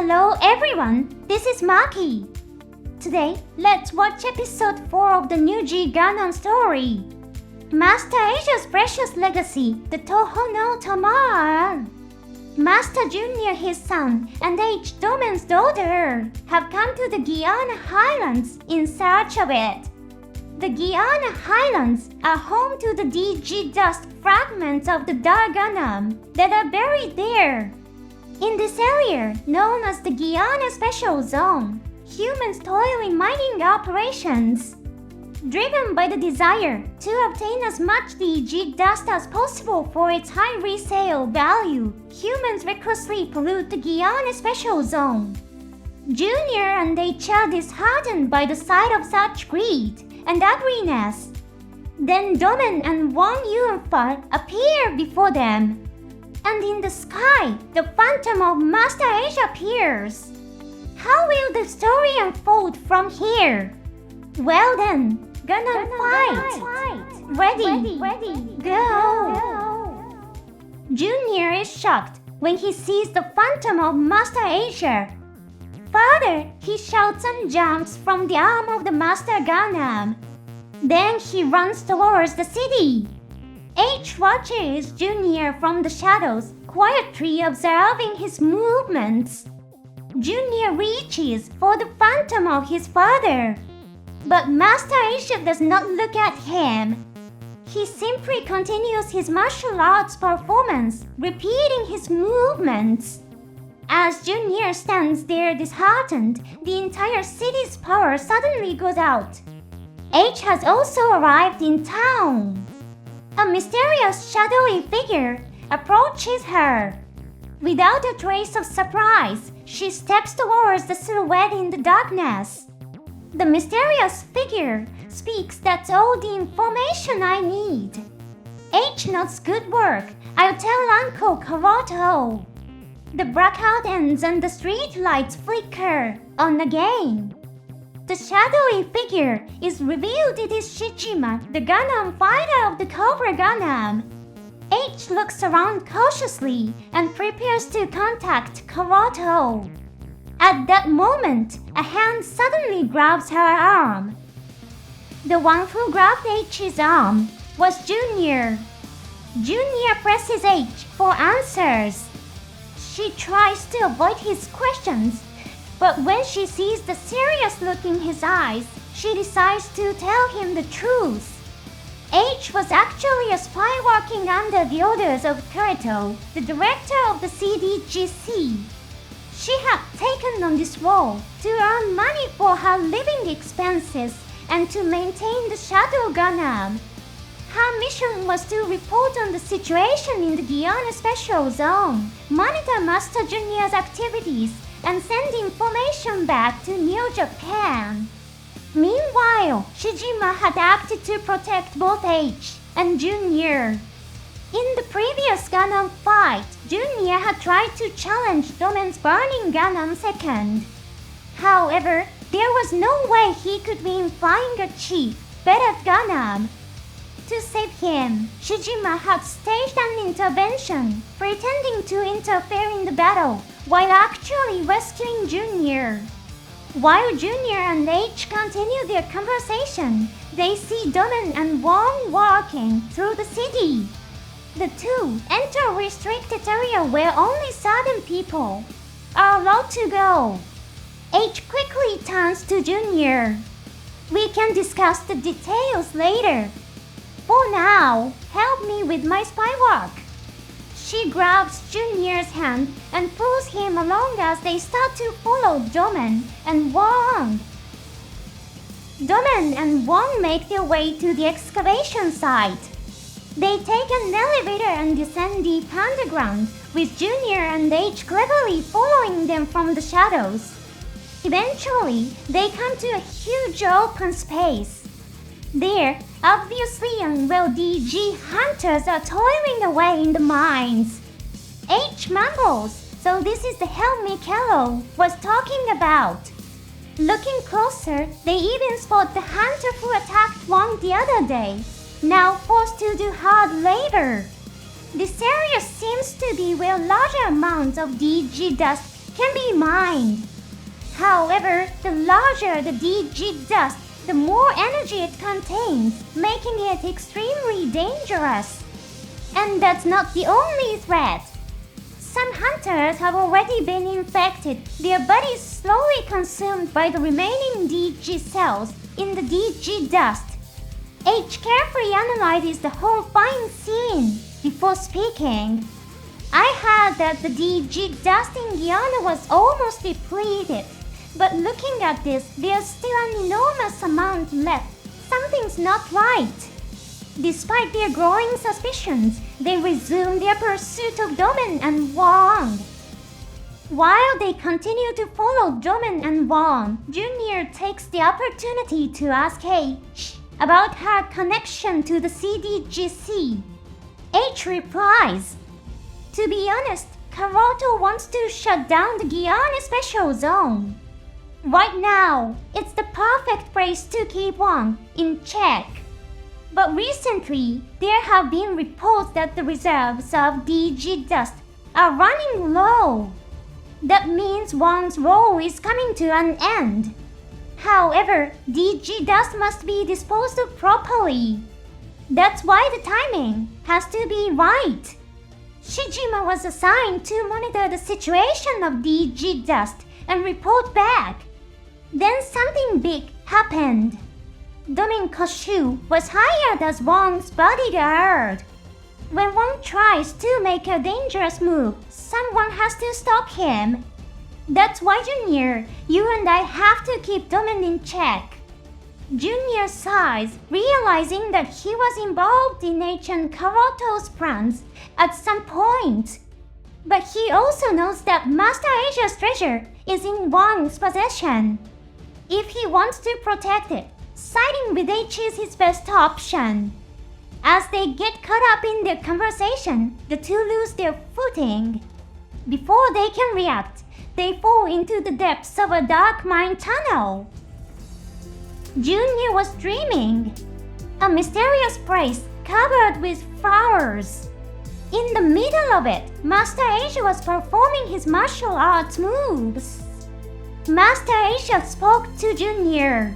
Hello everyone, this is Maki. Today, let's watch episode 4 of the new G GUNDAM story. Master Asia's precious legacy, the Toho no Domon. Master Junior, his son, and H Domon's daughter have come to the Guyana Highlands in search of it. The Guyana Highlands are home to the DG dust fragments of the G GUNDAM that are buried there. In this area, known as the Guyana Special Zone, humans toil in mining operations. Driven by the desire to obtain as much DG dust as possible for its high resale value, humans recklessly pollute the Guyana Special Zone. Junior and H are disheartened by the sight of such greed and ugliness. Then Domon and Wong appear before them. And in the sky, the phantom of Master Asia appears. How will the story unfold from here? Well then, gonna fight! Ready, go! Junior is shocked when he sees the phantom of Master Asia. Further, he shouts and jumps from the arm of the Master GUNDAM. Then he runs towards the city. H watches Junior from the shadows, quietly observing his movements. Junior reaches for the phantom of his father. But Master Asia does not look at him. He simply continues his martial arts performance, repeating his movements. As Junior stands there disheartened, the entire city's power suddenly goes out. H has also arrived in town. A mysterious shadowy figure approaches her. Without a trace of surprise, she steps towards the silhouette in the darkness. The mysterious figure speaks, "That's all the information I need." H nods, "Good work. I'll tell Uncle Kawato." The blackout ends and the street lights flicker on again. The shadowy figure is revealed. It is Shijima, the GUNDAM fighter of the Cobra GUNDAM. H looks around cautiously and prepares to contact Kawato. At that moment, a hand suddenly grabs her arm. The one who grabbed H's arm was Junior. Junior presses H for answers. She tries to avoid his questions, but when she sees the serious look in his eyes, she decides to tell him the truth. H was actually a spy working under the orders of Kaito, the director of the CDGC. She had taken on this role to earn money for her living expenses and to maintain the Shadow GUNDAM. Her mission was to report on the situation in the Guyana Special Zone, monitor Master Junior's activities, and send information back to New Japan. Meanwhile, Shijima had acted to protect both H and Junior. In the previous GUNDAM fight, Junior had tried to challenge Domon's burning GUNDAM second. However, there was no way he could win flying a cheap, better GUNDAM. To save him, Shijima had staged an intervention, pretending to interfere in the battle, while actually rescuing Junior. While Junior and H continue their conversation, they see Domon and Wong walking through the city. The two enter a restricted area where only certain people are allowed to go. H quickly turns to Junior. "We can discuss the details later. For now, help me with my spy work." She grabs Junior's hand and pulls him along as they start to follow Domon and Wong. Domon and Wong make their way to the excavation site. They take an elevator and descend deep underground, with Junior and H cleverly following them from the shadows. Eventually, they come to a huge open space. There, obviously unwell DG hunters are toiling away in the mines. H mumbles, "So this is the hell Mikelo was talking about." Looking closer, they even spot the hunter who attacked Wong the other day, now forced to do hard labor. This area seems to be where larger amounts of DG dust can be mined. However, the larger the DG dust, the more energy it contains, making it extremely dangerous. And that's not the only threat. Some hunters have already been infected, their bodies slowly consumed by the remaining DG cells in the DG dust. H carefully analyzes the whole fine scene before speaking. I heard that the DG dust in Guyana was almost depleted, but looking at this, there's still an enormous amount left. Something's not right. Despite their growing suspicions, they resume their pursuit of Domon and Wong. While they continue to follow Domon and Wong, Junior takes the opportunity to ask H about her connection to the CDGC. H replies, "To be honest, Karoto wants to shut down the Guyana Special Zone. Right now, it's the perfect place to keep Wong in check. But recently, there have been reports that the reserves of DG dust are running low. That means Wong's role is coming to an end. However, DG dust must be disposed of properly. That's why the timing has to be right." Shijima was assigned to monitor the situation of DG dust and report back. Then something big happened. Domon Koshu was hired as Wong's bodyguard. When Wong tries to make a dangerous move, someone has to stop him. That's why, Junior, you and I have to keep Domon in check. Junior sighs, realizing that he was involved in H and Karoto's plans at some point. But he also knows that Master Asia's treasure is in Wong's possession. If he wants to protect it, siding with H is his best option. As they get caught up in their conversation, the two lose their footing. Before they can react, they fall into the depths of a dark mine tunnel. Junior was dreaming. A mysterious place covered with flowers. In the middle of it, Master Asia was performing his martial arts moves. Master Asia spoke to Junior.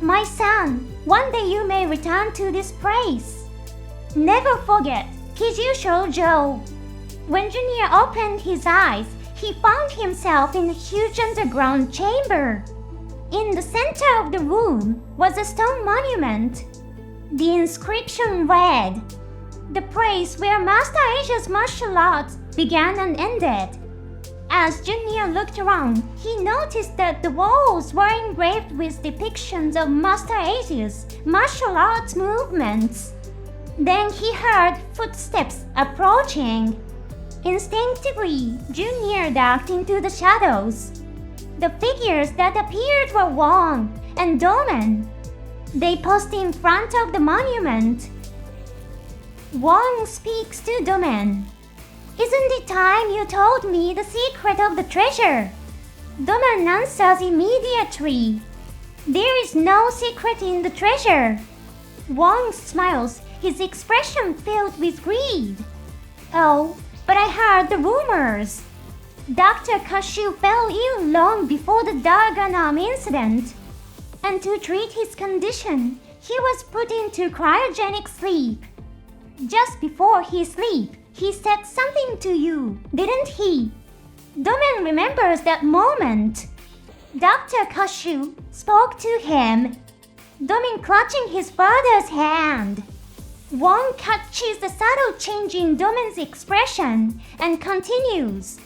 "My son, one day you may return to this place. Never forget Kiju Shoujo." When Junior opened his eyes, he found himself in a huge underground chamber. In the center of the room was a stone monument. The inscription read, "The place where Master Asia's martial arts began and ended." As Junior looked around, he noticed that the walls were engraved with depictions of Master Asia's martial arts movements. Then he heard footsteps approaching. Instinctively, Junior ducked into the shadows. The figures that appeared were Wong and Domon. They paused in front of the monument. Wong speaks to Domon. "Isn't it time you told me the secret of the treasure?" Domon answers immediately. "There is no secret in the treasure." Wong smiles, his expression filled with greed. "Oh, but I heard the rumors. Dr. Kashu fell ill long before the GUNDAM incident. And to treat his condition, he was put into cryogenic sleep. Just before his sleep, he said something to you, didn't he?" Domon remembers that moment. Dr. Kashu spoke to him. Domon clutching his father's hand. Wong catches the subtle change in Domon's expression and continues.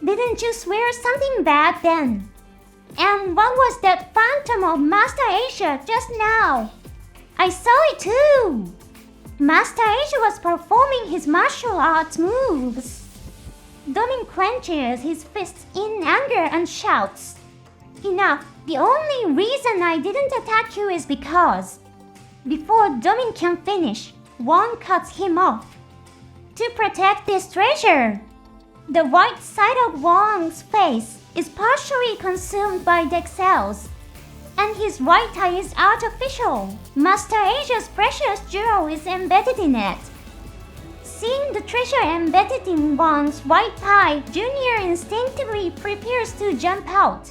"Didn't you swear something back then? And what was that phantom of Master Asia just now?" "I saw it too." Master Asia was performing his martial arts moves. Domon clenches his fists in anger and shouts, "Enough! The only reason I didn't attack you is because..." Before Domon can finish, Wong cuts him off. "To protect this treasure." The right side of Wong's face is partially consumed by dead cells, and his right eye is artificial. Master Asia's precious jewel is embedded in it. Seeing the treasure embedded in Wong's white tie, Junior instinctively prepares to jump out.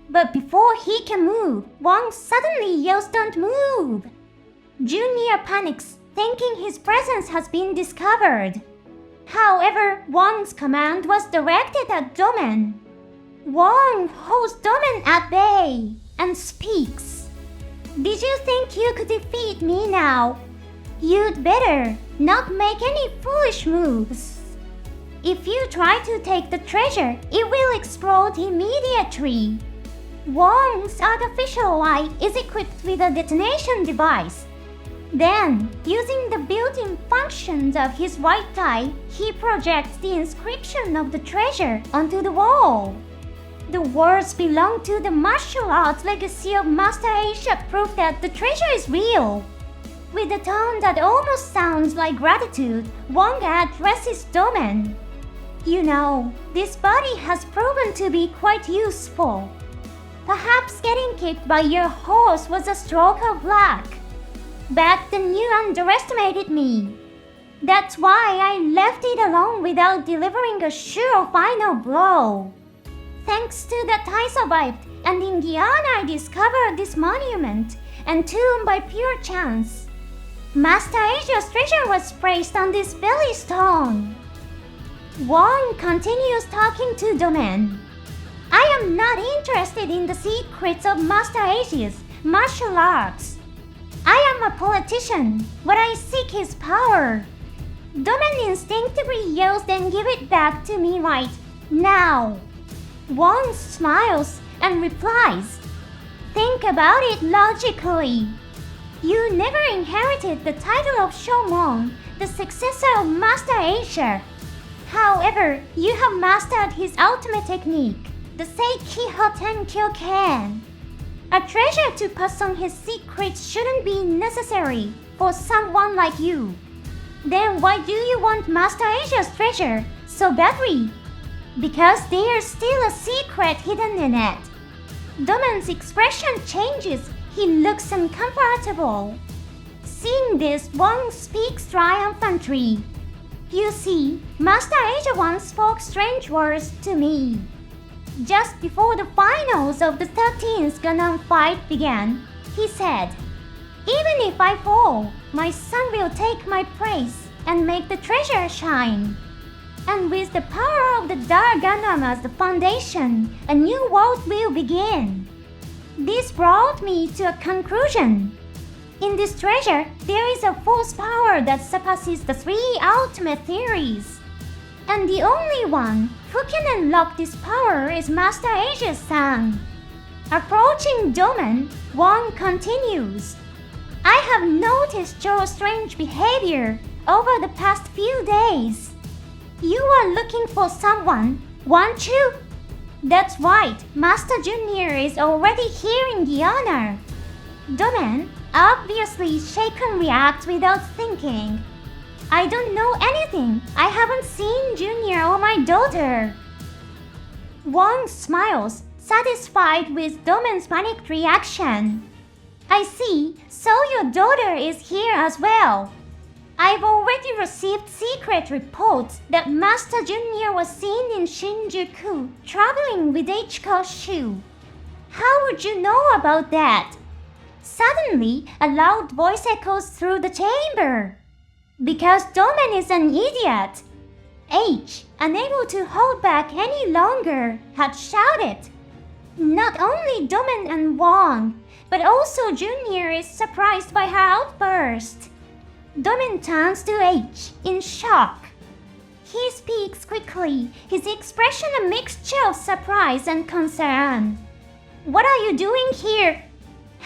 But before he can move, Wong suddenly yells, "Don't move!" Junior panics, thinking his presence has been discovered. However, Wong's command was directed at Domon. Wong holds Domon at bay and speaks. "Did you think you could defeat me now? You'd better not make any foolish moves. If you try to take the treasure, it will explode immediately." Wong's artificial eye is equipped with a detonation device. Then, using the built-in functions of his white tie, he projects the inscription of the treasure onto the wall. The words belong to the martial arts legacy of Master Asia, proof that the treasure is real. With a tone that almost sounds like gratitude, Wong addresses Domon. "You know, this body has proven to be quite useful. Perhaps getting kicked by your horse was a stroke of luck. Back then you underestimated me. That's why I left it alone without delivering a sure final blow. Thanks to that I survived, and in Guyana I discovered this monument and tomb by pure chance. Master Asia's treasure was placed on this belly stone." Wong continues talking to Domon. "I am not interested in the secrets of Master Asia's martial arts. I am a politician. What I seek is power." Domon instinctively yells, "Then give it back to me right now." Wong smiles and replies, "Think about it logically. You never inherited the title of Shomon, the successor of Master Asia. However, you have mastered his ultimate technique, the Seiki Hoten Kyoken. A treasure to pass on his secrets shouldn't be necessary for someone like you. Then why do you want Master Asia's treasure so badly?" "Because there's still a secret hidden in it." Domon's expression changes. He looks uncomfortable. Seeing this, Wong speaks triumphantly. "You see, Master Asia once spoke strange words to me. Just before the finals of the 13th Gundam fight began, he said, 'Even if I fall, my son will take my place and make the treasure shine. And with the power of the Dark Gundam as the foundation, a new world will begin.' This brought me to a conclusion. In this treasure, there is a force power that surpasses the three ultimate theories. And the only one who can unlock this power is Master Asia's son." Approaching Domon, Wong continues, "I have noticed your strange behavior over the past few days. You are looking for someone, aren't you?" "That's right, Master Junior is already here in Guyana." Domon, obviously shaken, reacts without thinking. "I don't know anything. I haven't seen Junior or my daughter." Wong smiles, satisfied with Domon's panicked reaction. "I see, so your daughter is here as well. I've already received secret reports that Master Junior was seen in Shinjuku traveling with Ichiko's shoe. How would you know about that?" Suddenly, a loud voice echoes through the chamber. "Because Domon is an idiot." H, unable to hold back any longer, had shouted. Not only Domon and Wong, but also Junior is surprised by her outburst. Domon turns to H in shock. He speaks quickly, his expression a mixture of surprise and concern. "What are you doing here?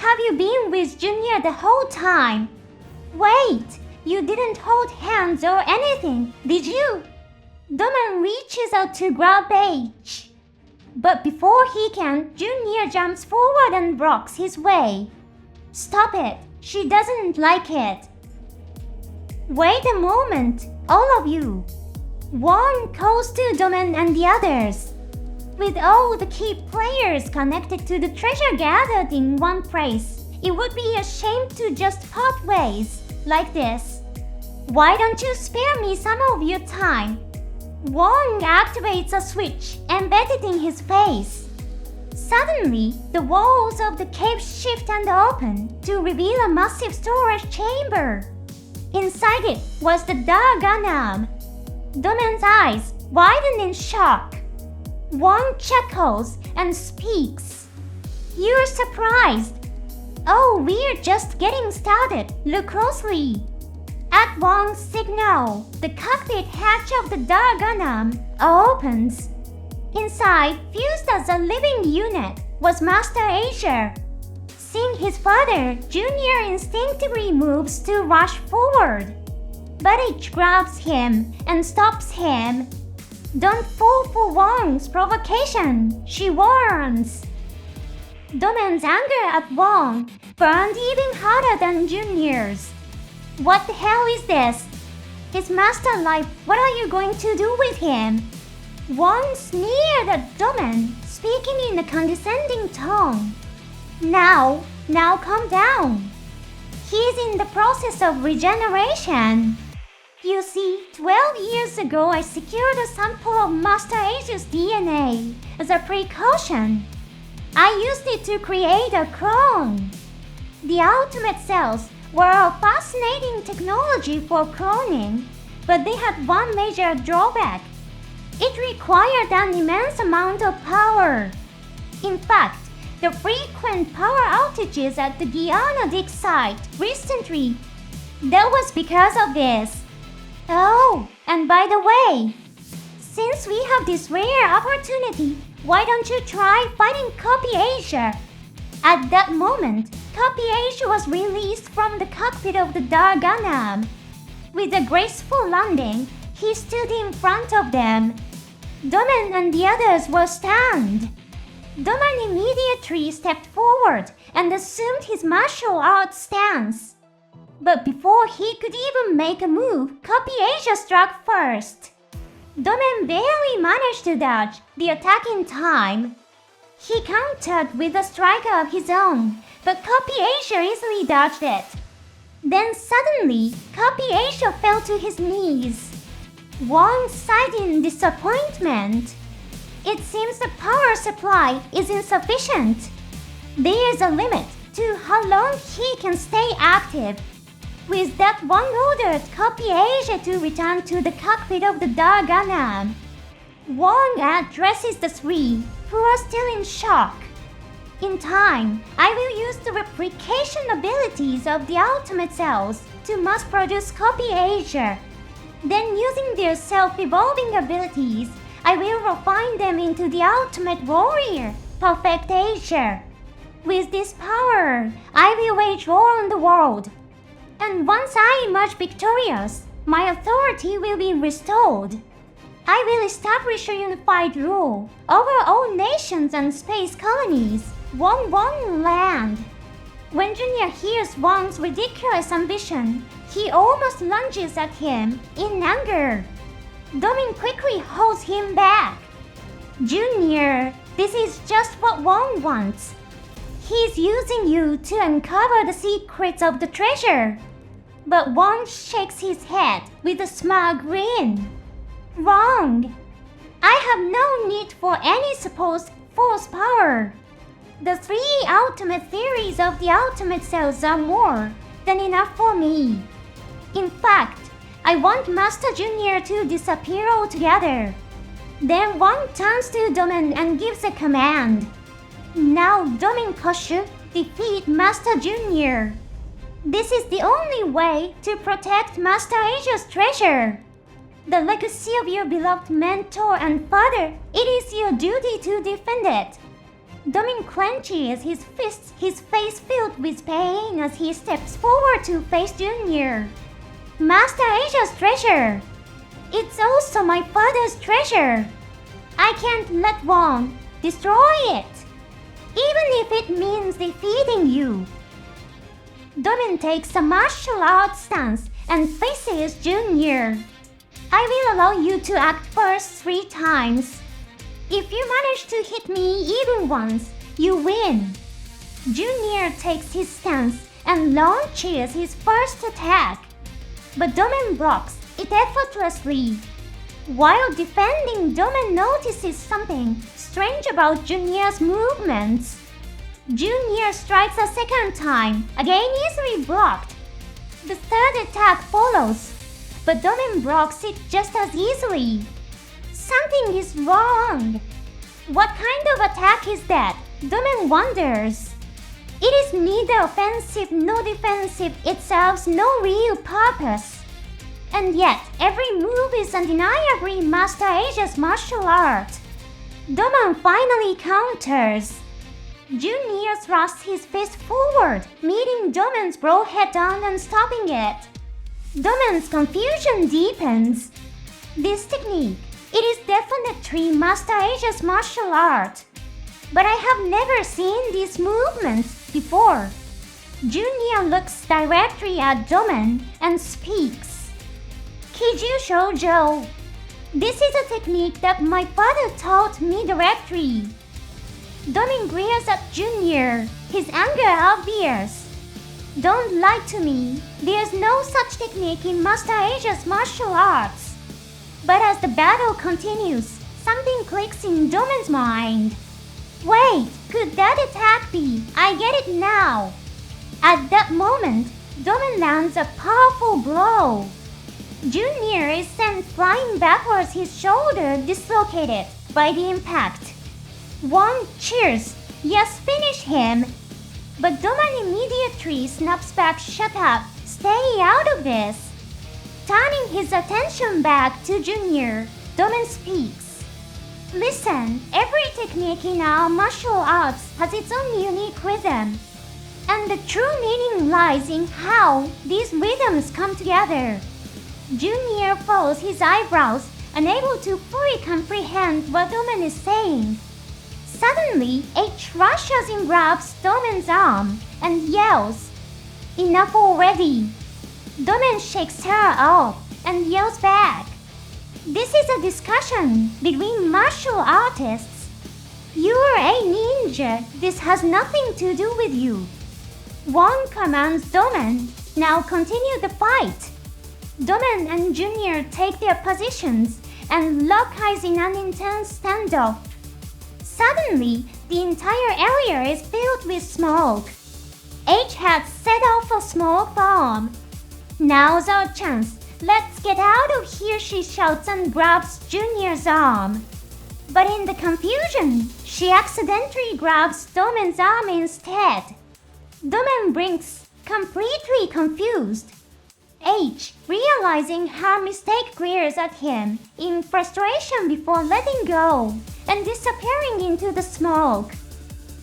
Have you been with Junior the whole time? Wait, you didn't hold hands or anything, did you?" Domon reaches out to grab H. But before he can, Junior jumps forward and blocks his way. "Stop it, she doesn't like it." "Wait a moment, all of you." Wong calls to Domon and the others. With all the key players connected to the treasure gathered in one place, it would be a shame to just part ways like this. Why don't you spare me some of your time? Wong activates a switch embedded in his face. Suddenly, the walls of the cave shift and open to reveal a massive storage chamber. Inside it was the G GUNDAM. Domon's eyes widen in shock. Wong chuckles and speaks. You're surprised. Oh, we're just getting started. Look closely. At Wong's signal, the cockpit hatch of the G GUNDAM opens. Inside, fused as a living unit, was Master Asia. Seeing his father, Junior instinctively moves to rush forward. But it grabs him and stops him. Don't fall for Wong's provocation, she warns. Domon's anger at Wong burned even hotter than Junior's. What the hell is this? His master alive, what are you going to do with him? Wong sneered at Domon, speaking in a condescending tone. Now calm down. He's in the process of regeneration. You see, 12 years ago I secured a sample of Master Asia's DNA as a precaution. I used it to create a clone. The ultimate cells were a fascinating technology for cloning, but they had one major drawback. It required an immense amount of power. In fact, the frequent power outages at the Guyana dig site recently, that was because of this. Oh, and by the way, since we have this rare opportunity, why don't you try fighting Copy Asia? At that moment, Copy Asia was released from the cockpit of the G GUNDAM. With a graceful landing, he stood in front of them. Domon and the others were stunned. Domon immediately stepped forward and assumed his martial arts stance. But before he could even make a move, Copy Asia struck first. Domon barely managed to dodge the attack in time. He countered with a strike of his own, but Copy Asia easily dodged it. Then suddenly, Copy Asia fell to his knees. Wong sighed in disappointment. It seems the power supply is insufficient. There is a limit to how long he can stay active. With that, Wong ordered Copy Asia to return to the cockpit of the G GUNDAM. Wong addresses the three, who are still in shock. In time, I will use the replication abilities of the ultimate cells to mass-produce Copy Asia. Then using their self-evolving abilities, I will refine them into the ultimate warrior, Perfect Asia. With this power, I will wage war on the world. And once I emerge victorious, my authority will be restored. I will establish a unified rule over all nations and space colonies, Wong land. When Junior hears Wong's ridiculous ambition, he almost lunges at him in anger. Domon quickly holds him back. Junior, this is just what Wong wants. He's using you to uncover the secrets of the treasure. But Wong shakes his head with a smug grin. Wrong. I have no need for any supposed force power. The three ultimate theories of the ultimate cells are more than enough for me. In fact, I want Master Junior to disappear altogether. Then Wong turns to Domon and gives a command. Now Domon Koshu, defeat Master Junior. This is the only way to protect Master Asia's treasure. The legacy of your beloved mentor and father, it is your duty to defend it. Domon clenches his fists, his face filled with pain as he steps forward to face Junior. Master Asia's treasure. It's also my father's treasure. I can't let Wong destroy it, even if it means defeating you. Domon takes a martial arts stance and faces Junior. I will allow you to act first 3 times. If you manage to hit me even once, you win. Junior takes his stance and launches his first attack. but Domon blocks it effortlessly. While defending, Domon notices something strange about Junior's movements. Junior strikes a second time, again easily blocked. The third attack follows, but Domon blocks it just as easily. Something is wrong. What kind of attack is that? Domon wonders. It is neither offensive nor defensive. It serves no real purpose. And yet, every move is undeniably Master Asia's martial art. Domon finally counters. Junior thrusts his fist forward, meeting Domon's blow head-on and stopping it. Domon's confusion deepens. This technique, it is definitely Master Asia's martial art. But I have never seen these movements before. Junior looks directly at Domon and speaks. Kiju Shoujo. This is a technique that my father taught me directly. Domon glares at Junior, his anger obvious. Don't lie to me. There's no such technique in Master Asia's martial arts. But as the battle continues, something clicks in Domon's mind. Wait, could that attack be? I get it now. At that moment, Domon lands a powerful blow. Junior is sent flying backwards, his shoulder dislocated by the impact. Wong cheers, yes, finish him. But Domon immediately snaps back, shut up, stay out of this. Turning his attention back to Junior, Domon speaks. Listen, every technique in our martial arts has its own unique rhythm. And the true meaning lies in how these rhythms come together. Junior folds his eyebrows, unable to fully comprehend what Domon is saying. Suddenly, H rushes and grabs Domon's arm and yells, "Enough already!" Domon shakes her off and yells back. This is a discussion between martial artists. You're a ninja. This has nothing to do with you. Wong commands Domon, now continue the fight. Domon and Junior take their positions and lock eyes in an intense standoff. Suddenly, the entire area is filled with smoke. H had set off a smoke bomb. Now's our chance. Let's get out of here, she shouts and grabs Junior's arm. But in the confusion, she accidentally grabs Domon's arm instead. Domon blinks, completely confused. H, realizing her mistake, glares at him in frustration before letting go and disappearing into the smoke.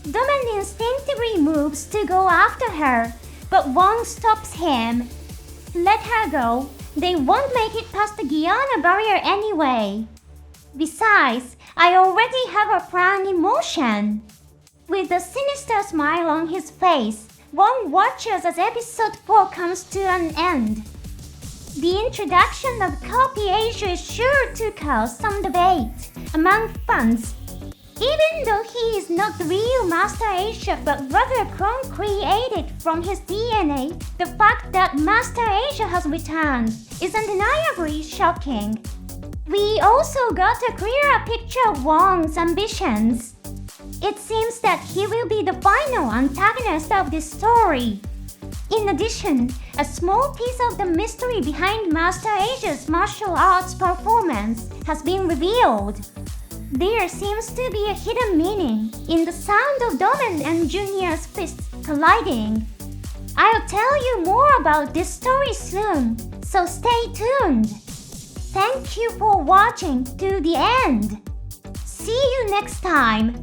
Domon instinctively moves to go after her, but Wong stops him. Let her go. They won't make it past the Guyana barrier anyway. Besides, I already have a plan in motion. With a sinister smile on his face, Wong watches as episode 4 comes to an end. The introduction of Copy Asia is sure to cause some debate among fans. Even though he is not the real Master Asia but rather clone created from his DNA, the fact that Master Asia has returned is undeniably shocking. We also got a clearer picture of Wong's ambitions. It seems that he will be the final antagonist of this story. In addition, a small piece of the mystery behind Master Asia's martial arts performance has been revealed. There seems to be a hidden meaning in the sound of Domon and Junior's fists colliding. I'll tell you more about this story soon, so stay tuned. Thank you for watching to the end. See you next time.